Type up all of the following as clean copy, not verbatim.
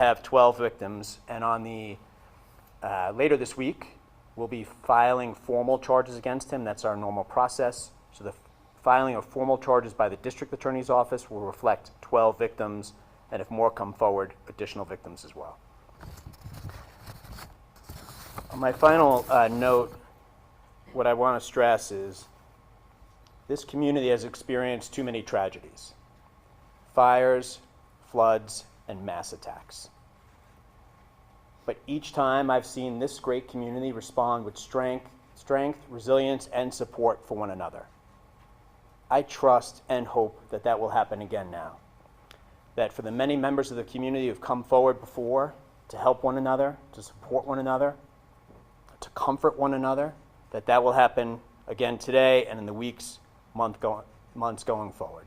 have 12 victims, and on the later this week, we'll be filing formal charges against him. That's our normal process. So the filing of formal charges by the district attorney's office will reflect 12 victims, and if more come forward, additional victims as well. On my final note, what I want to stress is this community has experienced too many tragedies: fires, floods, and mass attacks. But each time I've seen this great community respond with strength, resilience, and support for one another. I trust and hope that that will happen again now. That for the many members of the community who've come forward before to help one another, to support one another, to comfort one another, that will happen again today and in the weeks, months going forward.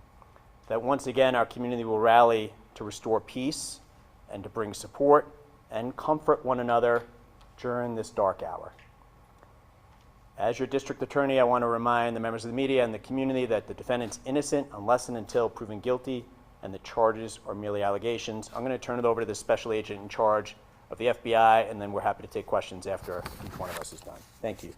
That once again our community will rally to restore peace and to bring support and comfort one another during this dark hour. As your district attorney, I want to remind the members of the media and the community that the defendant's innocent unless and until proven guilty, and the charges are merely allegations. I'm going to turn it over to the special agent in charge of the FBI, and then we're happy to take questions after each one of us is done. Thank you.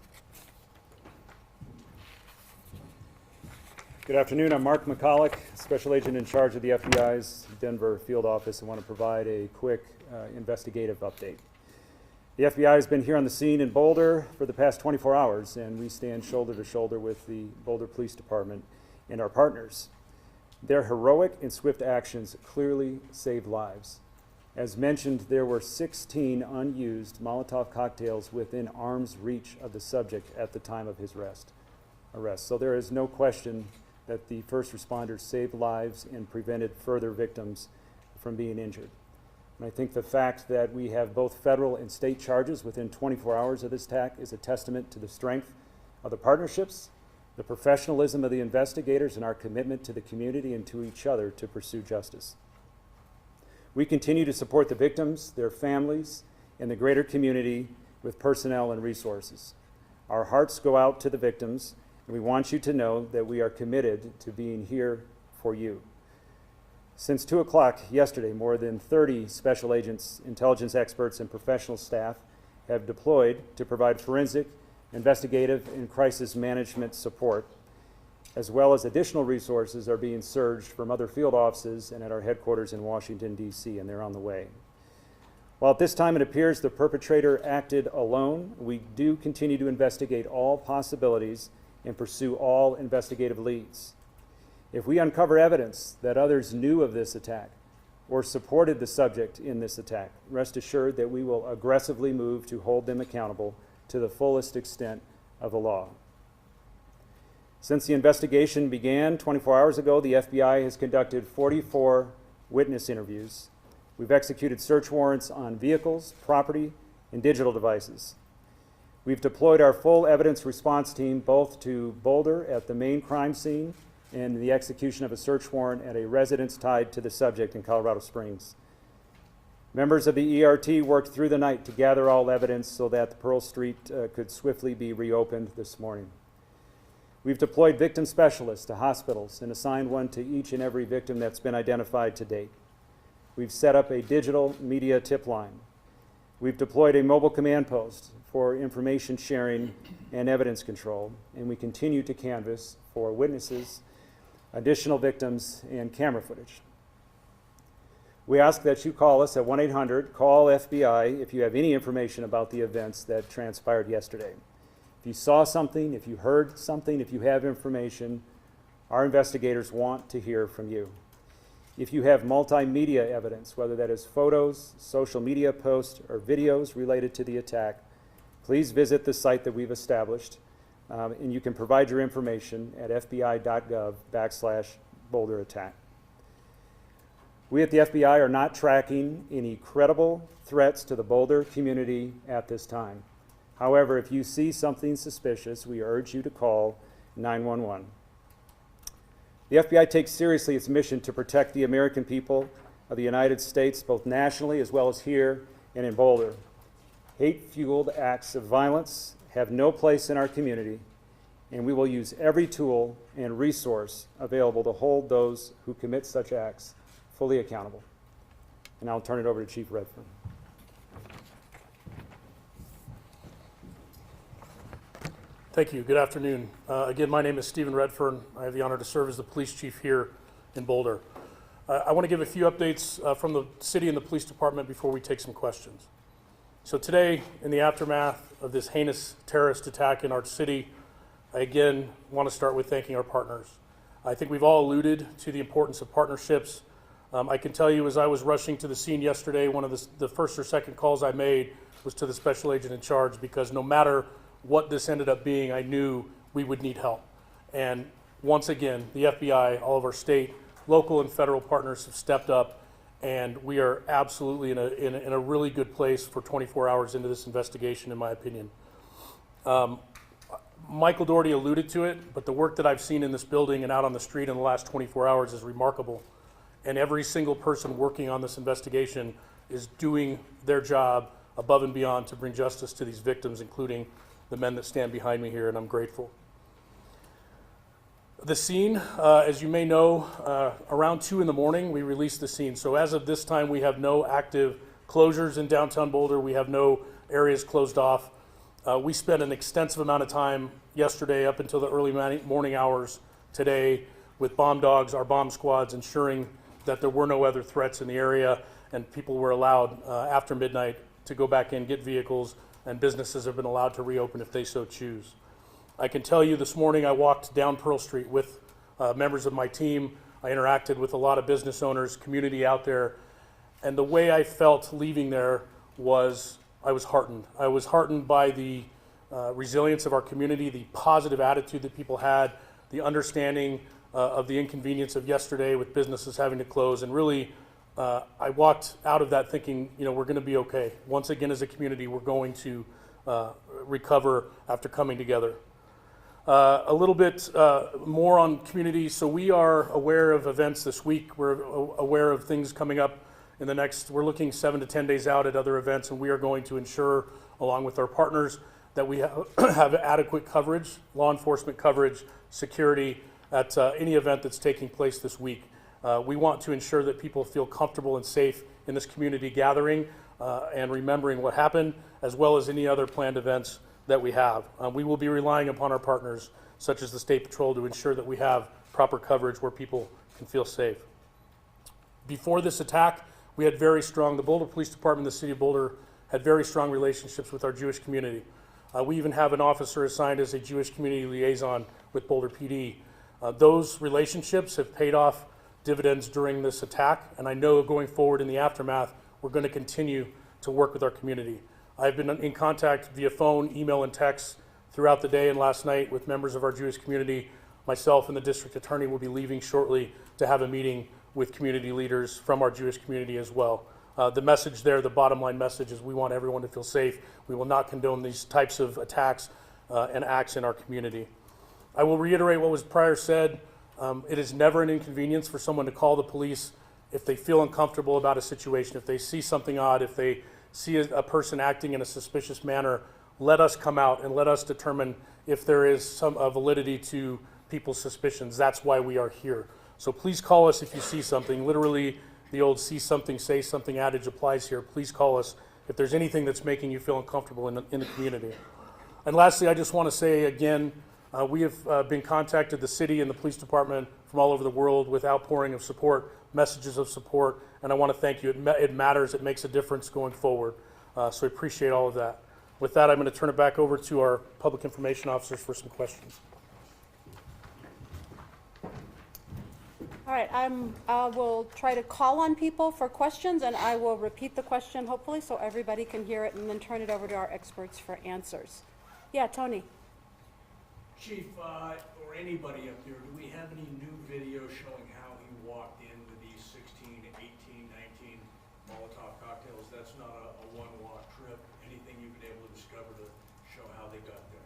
Good afternoon. I'm Mark McCulloch, Special Agent in charge of the FBI's Denver field office. I want to provide a quick investigative update. The FBI has been here on the scene in Boulder for the past 24 hours, and we stand shoulder to shoulder with the Boulder Police Department and our partners. Their heroic and swift actions clearly saved lives. As mentioned, there were 16 unused Molotov cocktails within arm's reach of the subject at the time of his arrest. So there is no question that the first responders saved lives and prevented further victims from being injured. And I think the fact that we have both federal and state charges within 24 hours of this attack is a testament to the strength of the partnerships, the professionalism of the investigators, and our commitment to the community and to each other to pursue justice. We continue to support the victims, their families, and the greater community with personnel and resources. Our hearts go out to the victims, and we want you to know that we are committed to being here for you. Since 2 o'clock yesterday, more than 30 special agents, intelligence experts, and professional staff have deployed to provide forensic, investigative, and crisis management support, as well as additional resources are being surged from other field offices and at our headquarters in Washington, D.C., and they're on the way. While at this time it appears the perpetrator acted alone, we do continue to investigate all possibilities and pursue all investigative leads. If we uncover evidence that others knew of this attack or supported the subject in this attack, rest assured that we will aggressively move to hold them accountable to the fullest extent of the law. Since the investigation began 24 hours ago, the FBI has conducted 44 witness interviews. We've executed search warrants on vehicles, property, and digital devices. We've deployed our full evidence response team both to Boulder at the main crime scene and the execution of a search warrant at a residence tied to the subject in Colorado Springs. Members of the ERT worked through the night to gather all evidence so that the Pearl Street could swiftly be reopened this morning. We've deployed victim specialists to hospitals and assigned one to each and every victim that's been identified to date. We've set up a digital media tip line. We've deployed a mobile command post for information sharing and evidence control, and we continue to canvass for witnesses, additional victims, and camera footage. We ask that you call us at 1-800-CALL-FBI if you have any information about the events that transpired yesterday. If you saw something, if you heard something, if you have information, our investigators want to hear from you. If you have multimedia evidence, whether that is photos, social media posts, or videos related to the attack, please visit the site that we've established, and you can provide your information at fbi.gov/Boulder attack. We at the FBI are not tracking any credible threats to the Boulder community at this time. However, if you see something suspicious, we urge you to call 911. The FBI takes seriously its mission to protect the American people of the United States, both nationally as well as here and in Boulder. Hate-fueled acts of violence have no place in our community, and we will use every tool and resource available to hold those who commit such acts fully accountable. And I'll turn it over to Chief Redfern. Thank you. Good afternoon. Again, my name is Stephen Redfern. I have the honor to serve as the police chief here in Boulder. I want to give a few updates from the city and the police department before we take some questions. So today, in the aftermath of this heinous terrorist attack in our city, I again want to start with thanking our partners. I think we've all alluded to the importance of partnerships. I can tell you, as I was rushing to the scene yesterday, one of the first or second calls I made was to the special agent in charge, because no matter what this ended up being, I knew we would need help. And once again, the FBI, all of our state, local, and federal partners have stepped up, and we are absolutely in a really good place for 24 hours into this investigation, in my opinion. Michael Doherty alluded to it, but the work that I've seen in this building and out on the street in the last 24 hours is remarkable. And every single person working on this investigation is doing their job above and beyond to bring justice to these victims, including the men that stand behind me here, and I'm grateful. The scene, as you may know, around 2 in the morning, we released the scene. So as of this time, we have no active closures in downtown Boulder. We have no areas closed off. We spent an extensive amount of time yesterday up until the early morning hours today with bomb dogs, our bomb squads, ensuring that there were no other threats in the area, and people were allowed after midnight to go back in, get vehicles, and businesses have been allowed to reopen if they so choose. I can tell you this morning I walked down Pearl Street with members of my team. I interacted with a lot of business owners, community out there, and the way I felt leaving there was I was heartened. I was heartened by the resilience of our community, the positive attitude that people had, the understanding of the inconvenience of yesterday with businesses having to close, and really I walked out of that thinking, we're going to be okay. Once again, as a community, we're going to recover after coming together. A little bit more on community. So we are aware of events this week. We're aware of things coming up in the next, we're looking 7 to 10 days out at other events, and we are going to ensure, along with our partners, that we have adequate coverage, law enforcement coverage, security at any event that's taking place this week. We want to ensure that people feel comfortable and safe in this community gathering and remembering what happened, as well as any other planned events that we have. We will be relying upon our partners, such as the State Patrol, to ensure that we have proper coverage where people can feel safe. Before this attack, we had the Boulder Police Department, the City of Boulder, had very strong relationships with our Jewish community. We even have an officer assigned as a Jewish community liaison with Boulder PD. Those relationships have paid off dividends during this attack, and I know going forward in the aftermath, we're going to continue to work with our community. I've been in contact via phone, email, and text throughout the day and last night with members of our Jewish community. Myself and the district attorney will be leaving shortly to have a meeting with community leaders from our Jewish community as well. The message there, the bottom line message, is we want everyone to feel safe. We will not condone these types of attacks and acts in our community. I will reiterate what was prior said. It is never an inconvenience for someone to call the police if they feel uncomfortable about a situation, if they see something odd, if they see a person acting in a suspicious manner. Let us come out and let us determine if there is some validity to people's suspicions. That's why we are here. So please call us if you see something. Literally, the old see something, say something adage applies here. Please call us if there's anything that's making you feel uncomfortable in the community. And lastly, I just want to say again, we have been contacted, the city and the police department from all over the world, with outpouring of support, messages of support, and I want to thank you. It matters. It makes a difference going forward. So I appreciate all of that. With that, I'm going to turn it back over to our public information officers for some questions. All right, I will try to call on people for questions, and I will repeat the question, hopefully, so everybody can hear it, and then turn it over to our experts for answers. Yeah, Tony. Chief, or anybody up there, do we have any new video showing how he walked in with these 16, 18, 19 Molotov cocktails? That's not a one-walk trip. Anything you've been able to discover to show how they got there?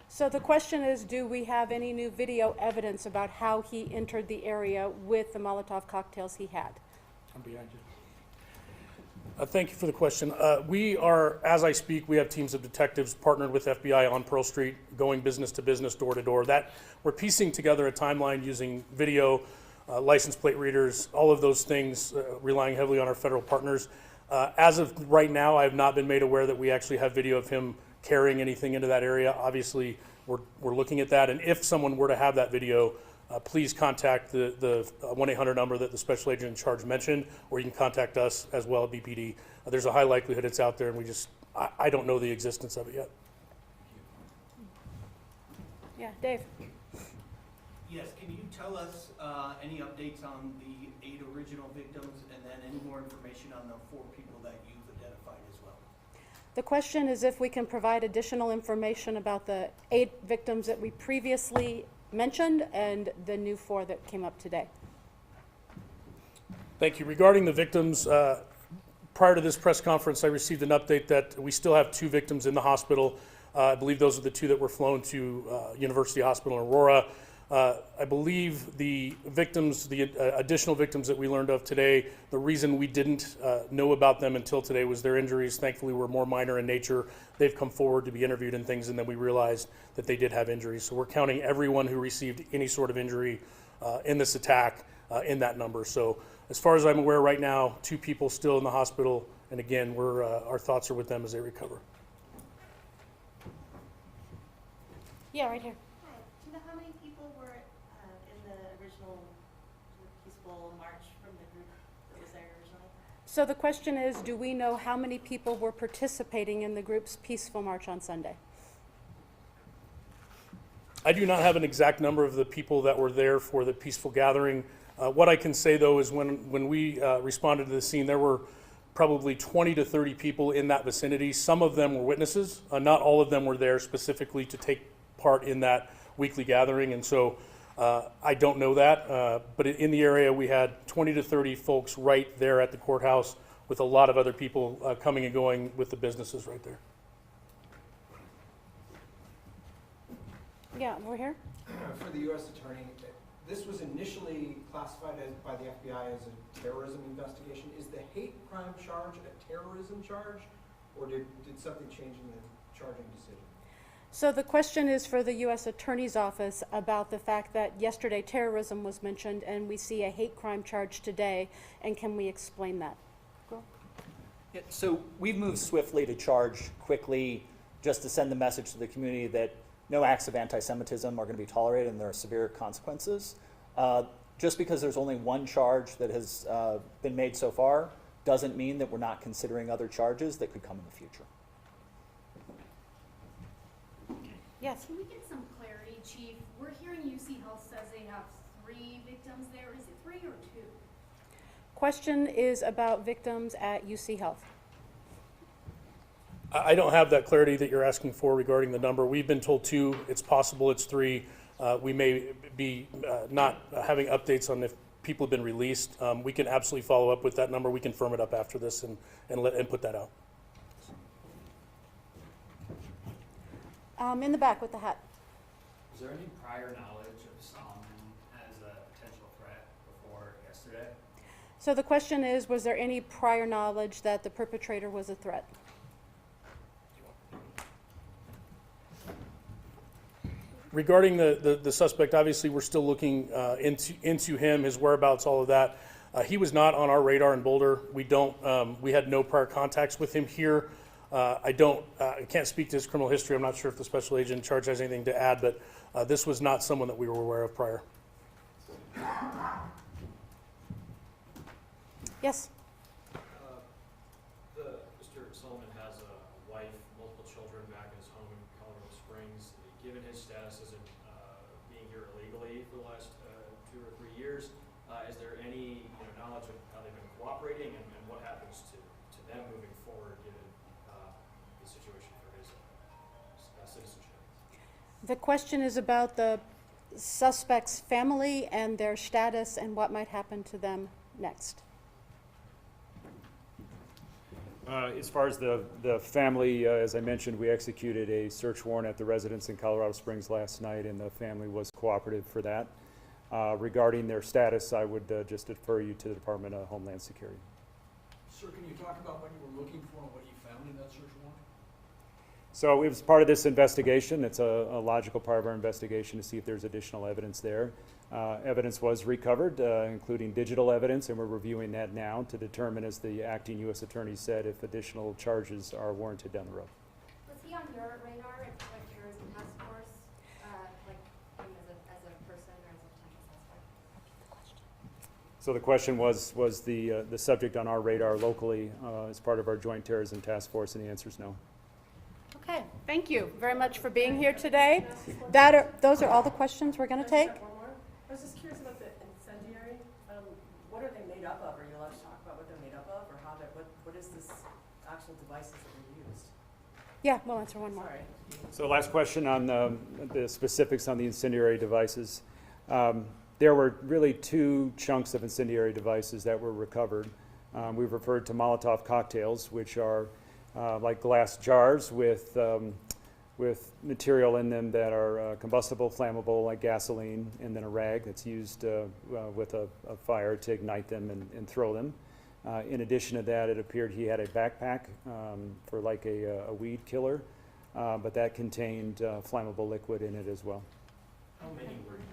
So the question is, do we have any new video evidence about how he entered the area with the Molotov cocktails he had? I'm behind you. Thank you for the question. We are, as I speak, we have teams of detectives partnered with FBI on Pearl Street, going business to business, door to door. That we're piecing together a timeline using video, license plate readers, all of those things, relying heavily on our federal partners. As of right now, I have not been made aware that we actually have video of him carrying anything into that area. Obviously, we're looking at that, and if someone were to have that video, please contact the 1-800 number that the special agent in charge mentioned, or you can contact us as well at BPD. There's a high likelihood it's out there, and I don't know the existence of it yet. Yeah, Dave? Yes, can you tell us any updates on the 8 original victims, and then any more information on the 4 people that you've identified as well? The question is if we can provide additional information about the 8 victims that we previously mentioned and the new 4 that came up today. Thank you. Regarding the victims, prior to this press conference, I received an update that we still have 2 victims in the hospital. I believe those are the 2 that were flown to University Hospital in Aurora. I believe the victims, the additional victims that we learned of today, the reason we didn't know about them until today was their injuries, thankfully, were more minor in nature. They've come forward to be interviewed and things, and then we realized that they did have injuries. So we're counting everyone who received any sort of injury in this attack in that number. So as far as I'm aware right now, 2 people still in the hospital, and again, our thoughts are with them as they recover. Yeah, right here. Hi. Do you know how many people were in the original peaceful march from the group that was there originally? So the question is, do we know how many people were participating in the group's peaceful march on Sunday? I do not have an exact number of the people that were there for the peaceful gathering. What I can say, though, is when we responded to the scene, there were probably 20 to 30 people in that vicinity. Some of them were witnesses. Not all of them were there specifically to take part in that weekly gathering, and so I don't know that. But in the area, we had 20 to 30 folks right there at the courthouse with a lot of other people coming and going with the businesses right there. Yeah, over here. For the U.S. Attorney, this was initially classified by the FBI as a terrorism investigation. Is the hate crime charge a terrorism charge, or did something change in the charging decision? So the question is for the U.S. Attorney's Office about the fact that yesterday terrorism was mentioned and we see a hate crime charge today, and can we explain that? Go. Yeah, so we've moved swiftly to charge quickly just to send the message to the community that no acts of anti-Semitism are going to be tolerated and there are severe consequences. Just because there's only one charge that has been made so far doesn't mean that we're not considering other charges that could come in the future. Yes. Can we get some clarity, Chief? We're hearing UC Health says they have 3 victims there. Is it 3 or 2? Question is about victims at UC Health. I don't have that clarity that you're asking for regarding the number. We've been told 2. It's possible it's 3. We may be not having updates on if people have been released. We can absolutely follow up with that number. We can firm it up after this and put that out. In the back with the hat. Was there any prior knowledge of Solomon as a potential threat before yesterday? So the question is, was there any prior knowledge that the perpetrator was a threat? Regarding the suspect, obviously we're still looking into him, his whereabouts, all of that. He was not on our radar in Boulder. We had no prior contacts with him here. I can't speak to his criminal history. I'm not sure if the special agent in charge has anything to add, but this was not someone that we were aware of prior. Yes. Mr. Solomon has a wife, multiple children back in his home in Colorado Springs. Given his status as being here illegally for the last 2 or 3 years, is there any knowledge of how they've been cooperating and what happens to them moving forward given the situation for his citizenship? The question is about the suspect's family and their status and what might happen to them next. As far as the family, as I mentioned, we executed a search warrant at the residence in Colorado Springs last night, and the family was cooperative for that. Regarding their status, I would just defer you to the Department of Homeland Security. Sir, can you talk about what you were looking for and what you found in that search warrant? So it was part of this investigation. It's a logical part of our investigation to see if there's additional evidence there. Evidence was recovered, including digital evidence, and we're reviewing that now to determine, as the acting U.S. Attorney said, if additional charges are warranted down the road. Was he on your radar with terrorism task force, like as a person or as a potential suspect? So the question was the subject on our radar locally as part of our joint terrorism task force, and the answer is no. Okay, thank you very much for being here today. Those are all the questions we're going to take. One more. I was just curious about the incendiary. What are they made up of? Are you allowed to talk about what they're made up of, or how what is this actual devices that were used? Yeah, we'll answer one more. Sorry. So last question on the specifics on the incendiary devices. There were really two chunks of incendiary devices that were recovered. We've referred to Molotov cocktails, which are like glass jars with material in them that are combustible, flammable, like gasoline, and then a rag that's used with a fire to ignite them and throw them. In addition to that, it appeared he had a backpack for like a weed killer, but that contained flammable liquid in it as well. How many were used?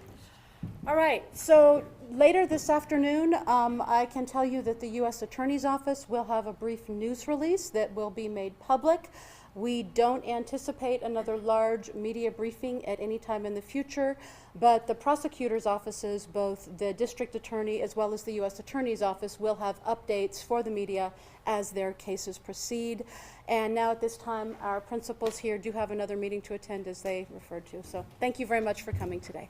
All right, so later this afternoon, I can tell you that the U.S. Attorney's Office will have a brief news release that will be made public. We don't anticipate another large media briefing at any time in the future, but the prosecutor's offices, both the district attorney as well as the U.S. Attorney's Office, will have updates for the media as their cases proceed. And now at this time, our principals here do have another meeting to attend, as they referred to. So thank you very much for coming today.